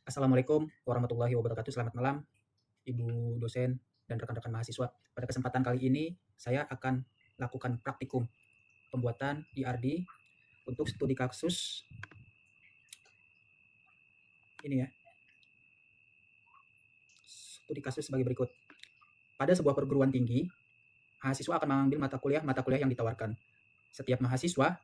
Assalamualaikum warahmatullahi wabarakatuh. Selamat malam, Ibu dosen dan rekan-rekan mahasiswa. Pada kesempatan kali ini, saya akan lakukan praktikum pembuatan IRD untuk studi kasus ini ya. Studi kasus sebagai berikut. Pada sebuah perguruan tinggi, mahasiswa akan mengambil mata kuliah yang ditawarkan. Setiap mahasiswa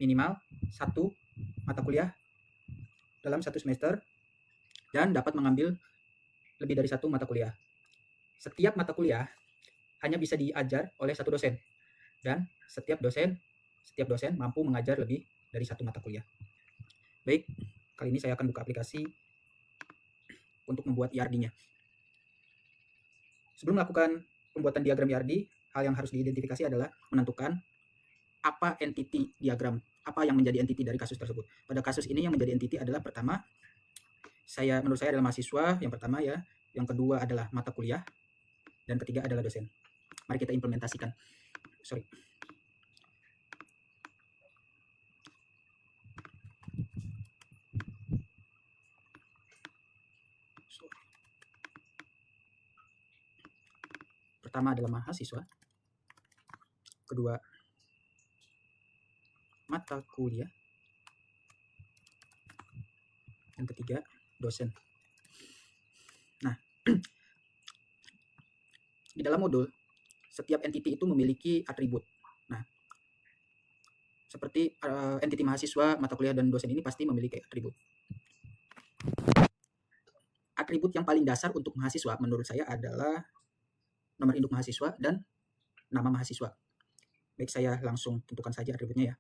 minimal satu mata kuliah dalam satu semester dan dapat mengambil lebih dari satu mata kuliah. Setiap mata kuliah hanya bisa diajar oleh satu dosen dan setiap dosen mampu mengajar lebih dari satu mata kuliah. Baik, kali ini saya akan buka aplikasi untuk membuat IRD-nya. Sebelum melakukan pembuatan diagram IRD, hal yang harus diidentifikasi adalah menentukan apa entity diagram, apa yang menjadi entity dari kasus tersebut. Pada kasus ini yang menjadi entity adalah pertama, menurut saya adalah mahasiswa, yang pertama ya, yang kedua adalah mata kuliah, dan ketiga adalah dosen. Mari kita implementasikan. Pertama adalah mahasiswa, kedua mata kuliah, yang ketiga dosen. Nah, di dalam modul setiap entity itu memiliki atribut. Nah, seperti entity mahasiswa, mata kuliah, dan dosen ini pasti memiliki atribut. Atribut yang paling dasar untuk mahasiswa menurut saya adalah nomor induk mahasiswa dan nama mahasiswa. Baik, saya langsung tentukan saja atributnya ya.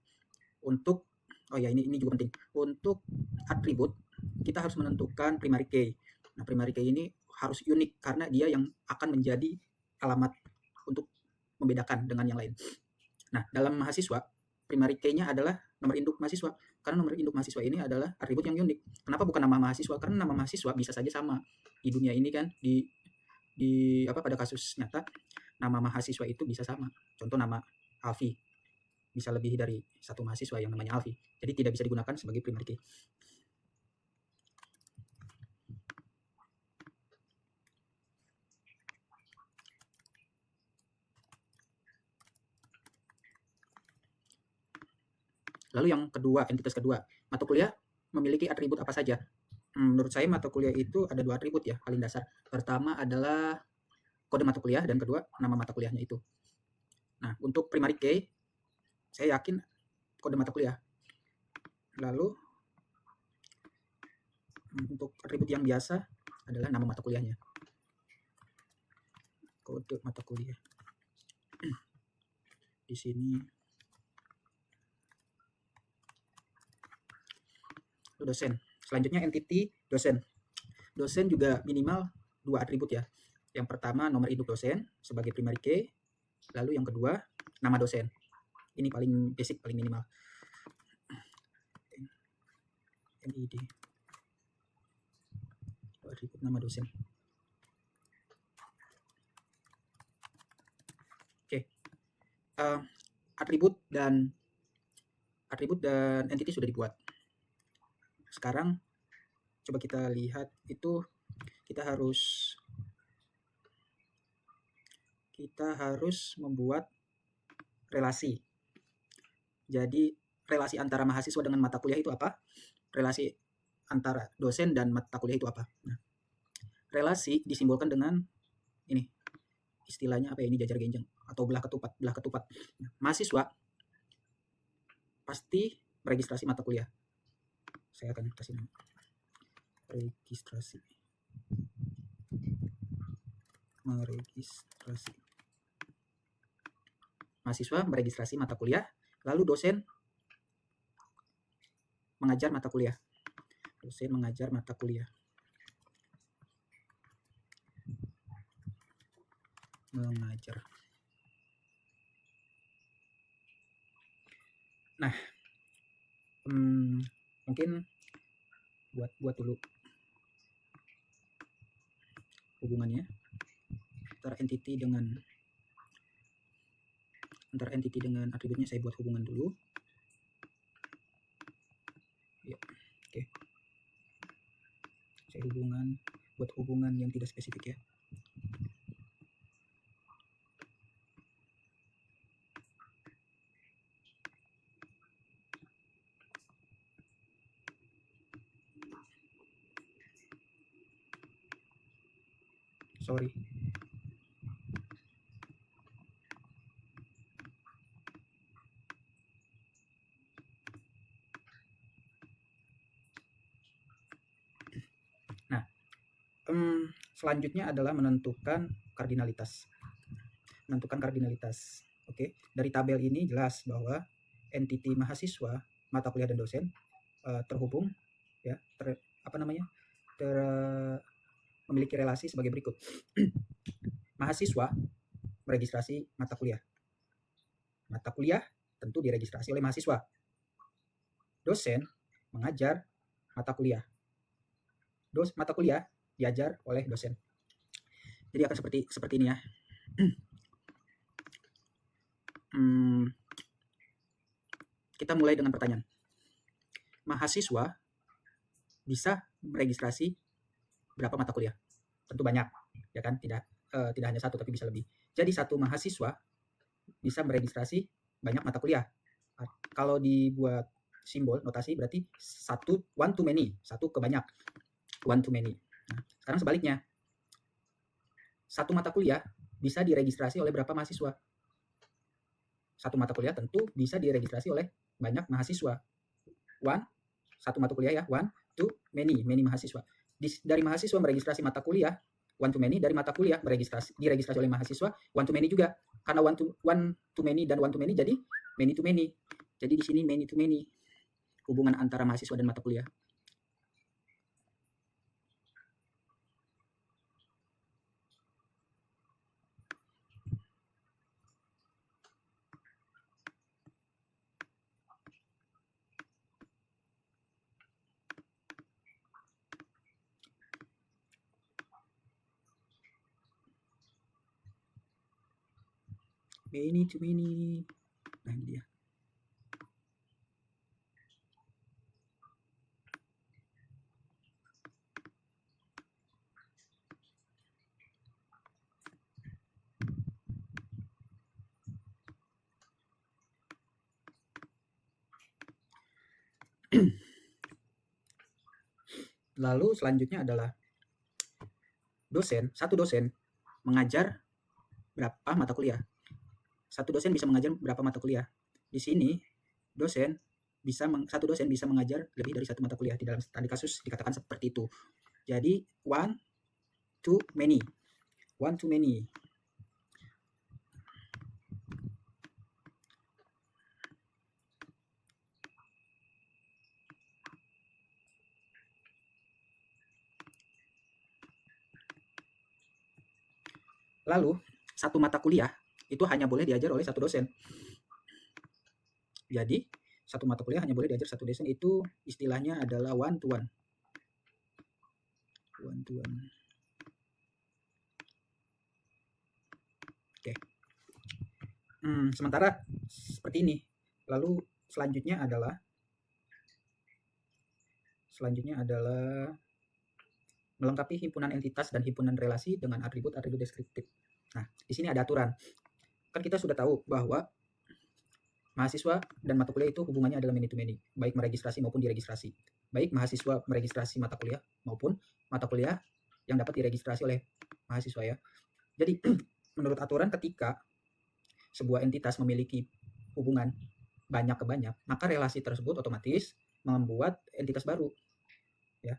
Untuk ini juga penting. Untuk atribut kita harus menentukan primary key. Nah, primary key ini harus unik karena dia yang akan menjadi alamat untuk membedakan dengan yang lain. Nah, dalam mahasiswa, primary key-nya adalah nomor induk mahasiswa. Karena nomor induk mahasiswa ini adalah atribut yang unik. Kenapa bukan nama mahasiswa? Karena nama mahasiswa bisa saja sama. Di dunia ini kan, pada kasus nyata, nama mahasiswa itu bisa sama. Contoh nama Alfi. Bisa lebih dari satu mahasiswa yang namanya Alfi. Jadi tidak bisa digunakan sebagai primary key. Lalu yang kedua, entitas kedua, mata kuliah memiliki atribut apa saja? Menurut saya mata kuliah itu ada dua atribut ya, paling dasar. Pertama adalah kode mata kuliah dan kedua nama mata kuliahnya itu. Nah, untuk primary key, saya yakin kode mata kuliah. Lalu untuk atribut yang biasa adalah nama mata kuliahnya. Kode mata kuliah. Di sini dosen. Selanjutnya entity dosen. Dosen juga minimal dua atribut ya. Yang pertama nomor induk dosen sebagai primary key, lalu yang kedua nama dosen. Ini paling basic, paling minimal. NID. Atribut nama dosen. Oke. Atribut dan entity sudah dibuat. Sekarang coba kita lihat itu kita harus membuat relasi. Jadi relasi antara mahasiswa dengan mata kuliah itu apa? Relasi antara dosen dan mata kuliah itu apa? Nah, relasi disimbolkan dengan ini. Istilahnya apa ya, ini jajar genjang atau belah ketupat. Nah, mahasiswa pasti meregistrasi mata kuliah. Saya akan kasih nama registrasi. Mahasiswa meregistrasi mata kuliah, lalu dosen mengajar mata kuliah. Nah, mungkin buat dulu hubungannya antara entity dengan atributnya. Saya buat hubungan dulu ya. Oke. hubungan, buat hubungan yang tidak spesifik ya. Sorry. Nah, selanjutnya adalah menentukan kardinalitas. Oke, dari tabel ini jelas bahwa entiti mahasiswa, mata kuliah dan dosen terhubung ya, memiliki relasi sebagai berikut. Mahasiswa meregistrasi mata kuliah. Mata kuliah tentu diregistrasi oleh mahasiswa. Dosen mengajar mata kuliah. Mata kuliah diajar oleh dosen. Jadi akan seperti ini ya. Kita mulai dengan pertanyaan. Mahasiswa bisa meregistrasi berapa mata kuliah? Tentu banyak, ya kan? Tidak hanya satu, tapi bisa lebih. Jadi satu mahasiswa bisa meregistrasi banyak mata kuliah. Kalau dibuat simbol notasi berarti one to many, satu ke banyak, one to many. Nah, sekarang sebaliknya, satu mata kuliah bisa diregistrasi oleh berapa mahasiswa? Satu mata kuliah tentu bisa diregistrasi oleh banyak mahasiswa. Satu mata kuliah ya, one to many mahasiswa. Dari mahasiswa meregistrasi mata kuliah, one to many. Dari mata kuliah diregistrasi oleh mahasiswa, one to many juga. Karena one to many dan one to many jadi many to many. Jadi di sini many to many, hubungan antara mahasiswa dan mata kuliah. Many to many. Nah, ini dia. Lalu selanjutnya adalah satu dosen mengajar berapa mata kuliah. Satu dosen bisa mengajar berapa mata kuliah. Di sini satu dosen bisa mengajar lebih dari satu mata kuliah. Di dalam studi kasus dikatakan seperti itu. Jadi one to many. Lalu satu mata kuliah itu hanya boleh diajar oleh satu dosen. Jadi satu mata kuliah hanya boleh diajar satu dosen, itu istilahnya adalah one to one. Oke. Sementara seperti ini. Lalu selanjutnya adalah melengkapi himpunan entitas dan himpunan relasi dengan atribut-atribut deskriptif. Nah, di sini ada aturan. Kan kita sudah tahu bahwa mahasiswa dan mata kuliah itu hubungannya adalah many to many, baik meregistrasi maupun diregistrasi. Baik mahasiswa meregistrasi mata kuliah maupun mata kuliah yang dapat diregistrasi oleh mahasiswa ya. Jadi menurut aturan, ketika sebuah entitas memiliki hubungan banyak ke banyak, maka relasi tersebut otomatis membuat entitas baru ya.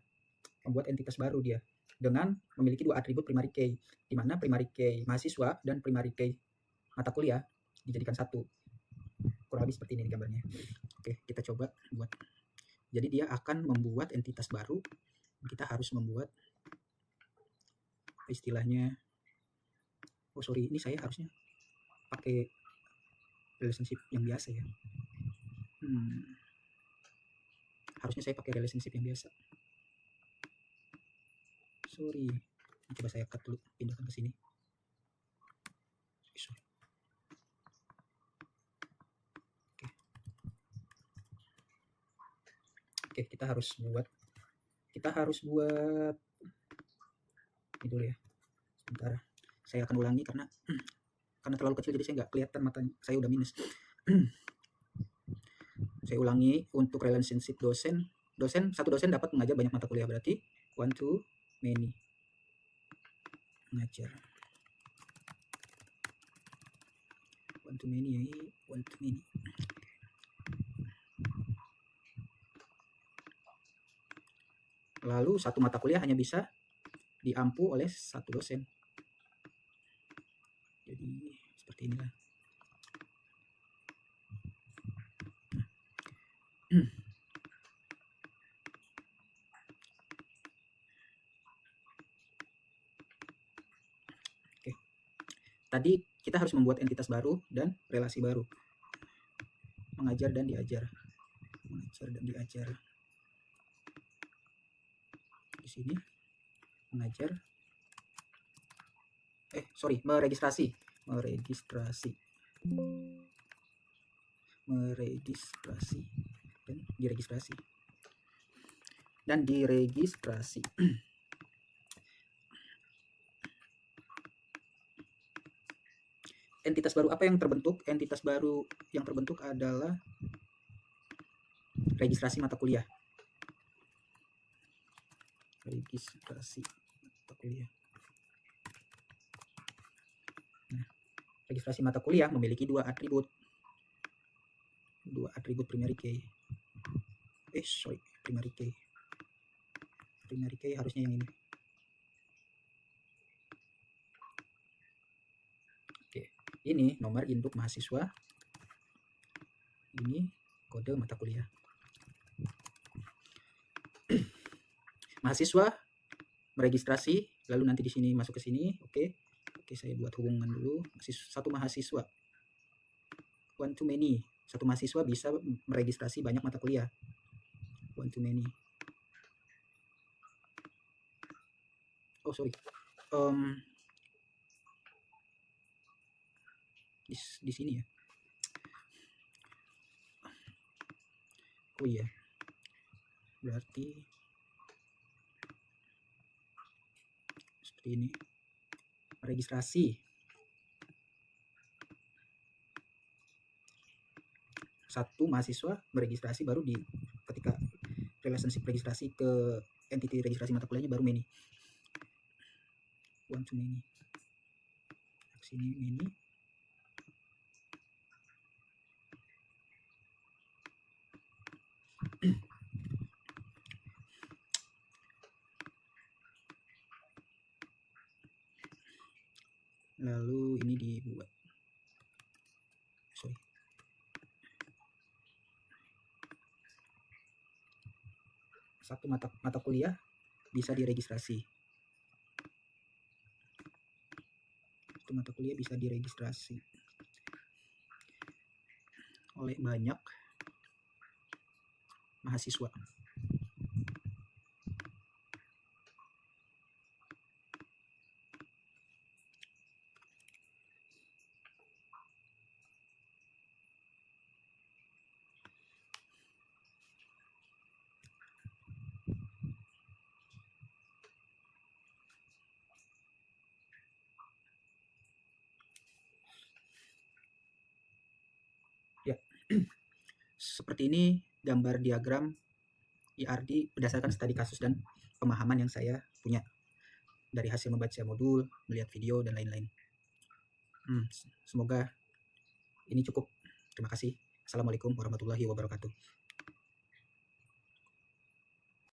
Membuat entitas baru dia dengan memiliki dua atribut primary key, di mana primary key mahasiswa dan primary key mata kuliah dijadikan satu. Kurang lebih seperti ini gambarnya. Oke, kita coba buat. Jadi dia akan membuat entitas baru. Kita harus membuat istilahnya, ini saya harusnya pakai relationship yang biasa ya. Harusnya saya pakai relationship yang biasa. Coba saya cut dulu, pindahkan ke sini. Oke, kita harus buat kita harus buat ini dulu ya. Sebentar, saya akan ulangi karena terlalu kecil jadi saya nggak kelihatan matanya, saya udah minus. Saya ulangi, untuk relationship satu dosen dapat mengajar banyak mata kuliah, berarti one to many, mengajar one to many. Lalu satu mata kuliah hanya bisa diampu oleh satu dosen. Jadi seperti inilah. Oke. Tadi kita harus membuat entitas baru dan relasi baru. Mengajar dan diajar. Mengajar dan diajar. Di sini mengajar. Meregistrasi dan diregistrasi. Entitas baru apa yang terbentuk? Entitas baru yang terbentuk adalah registrasi mata kuliah. Registrasi mata kuliah. Nah, registrasi mata kuliah memiliki dua atribut primary key. Primary key harusnya yang ini. Oke, ini nomor induk mahasiswa, ini kode mata kuliah. Mahasiswa meregistrasi, lalu nanti di sini masuk ke sini. Oke, saya buat hubungan dulu. Satu mahasiswa, one to many. Satu mahasiswa bisa meregistrasi banyak mata kuliah. One to many. Di sini ya. Oh iya. Berarti seperti ini. Registrasi. Satu mahasiswa meregistrasi, baru ketika relationship registrasi ke entity registrasi mata kuliahnya baru many. One to many. Sini many. Lalu ini dibuat. Satu mata kuliah bisa diregistrasi. Satu mata kuliah bisa diregistrasi oleh banyak mahasiswa. Ya, seperti ini gambar diagram IRD berdasarkan studi kasus dan pemahaman yang saya punya dari hasil membaca modul, melihat video, dan lain-lain. Semoga ini cukup. Terima kasih. Assalamualaikum warahmatullahi wabarakatuh.